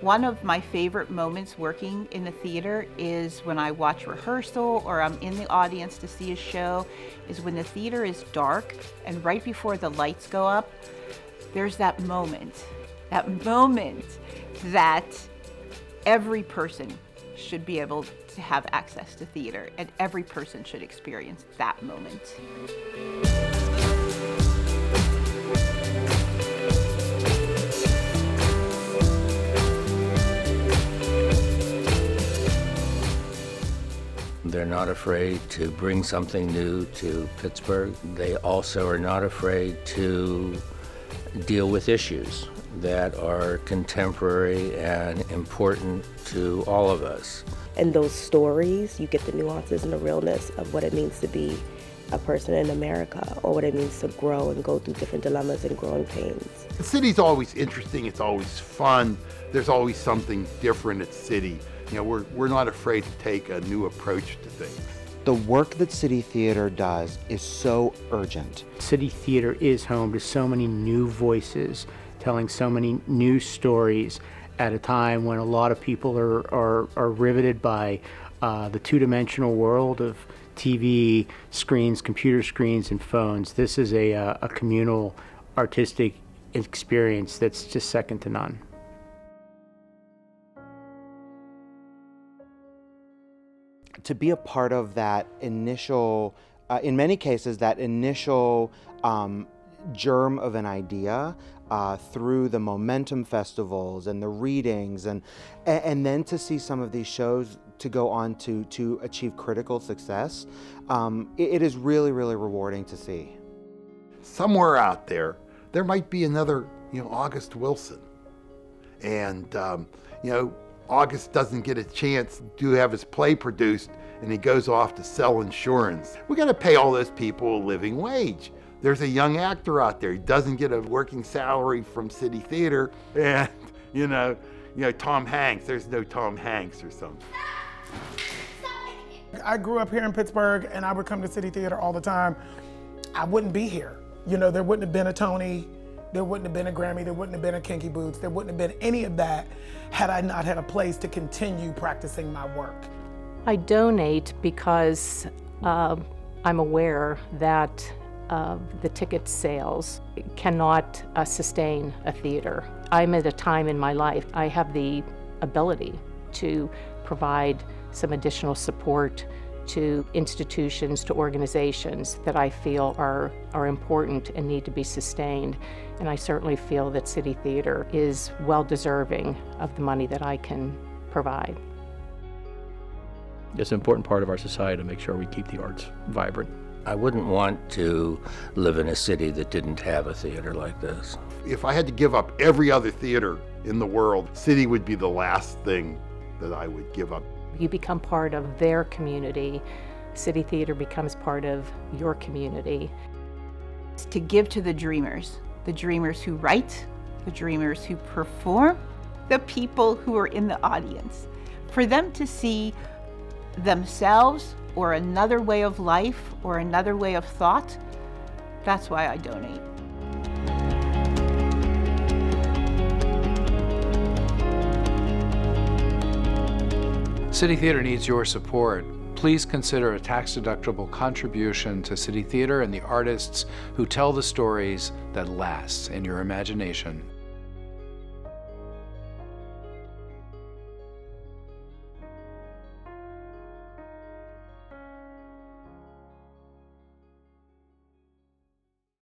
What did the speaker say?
One of my favorite moments working in the theater is when I watch rehearsal or I'm in the audience to see a show, is when the theater is dark and right before the lights go up, there's that moment that every person should be able to have access to theater, and every person should experience that moment. They're not afraid to bring something new to Pittsburgh. They also are not afraid to deal with issues that are contemporary and important to all of us. In those stories, you get the nuances and the realness of what it means to be a person in America, or what it means to grow and go through different dilemmas and growing pains. The city's always interesting, it's always fun, there's always something different at City. You know, we're not afraid to take a new approach to things. The work that City Theater does is so urgent. City Theater is home to so many new voices, telling so many new stories at a time when a lot of people are riveted by the two-dimensional world of TV screens, computer screens, and phones. This is a communal, artistic experience that's just second to none. To be a part of that initial, in many cases, that initial germ of an idea through the Momentum festivals and the readings, and then to see some of these shows to go on to achieve critical success, it is really, really rewarding to see. Somewhere out there might be another, August Wilson. And, August doesn't get a chance to have his play produced, and he goes off to sell insurance. We got to pay all those people a living wage. There's a young actor out there. He doesn't get a working salary from City Theater, and Tom Hanks. There's no Tom Hanks or something. I grew up here in Pittsburgh, and I would come to City Theater all the time. I wouldn't be here. There wouldn't have been a Tony. There wouldn't have been a Grammy, there wouldn't have been a Kinky Boots, there wouldn't have been any of that had I not had a place to continue practicing my work. I donate because I'm aware that the ticket sales cannot sustain a theater. I'm at a time in my life, I have the ability to provide some additional support to institutions, to organizations that I feel are important and need to be sustained. And I certainly feel that City Theater is well deserving of the money that I can provide. It's an important part of our society to make sure we keep the arts vibrant. I wouldn't want to live in a city that didn't have a theater like this. If I had to give up every other theater in the world, City would be the last thing that I would give up. You become part of their community. City Theater becomes part of your community. It's to give to the dreamers who write, the dreamers who perform, the people who are in the audience, for them to see themselves or another way of life or another way of thought. That's why I donate. City Theater needs your support. Please consider a tax-deductible contribution to City Theater and the artists who tell the stories that last in your imagination.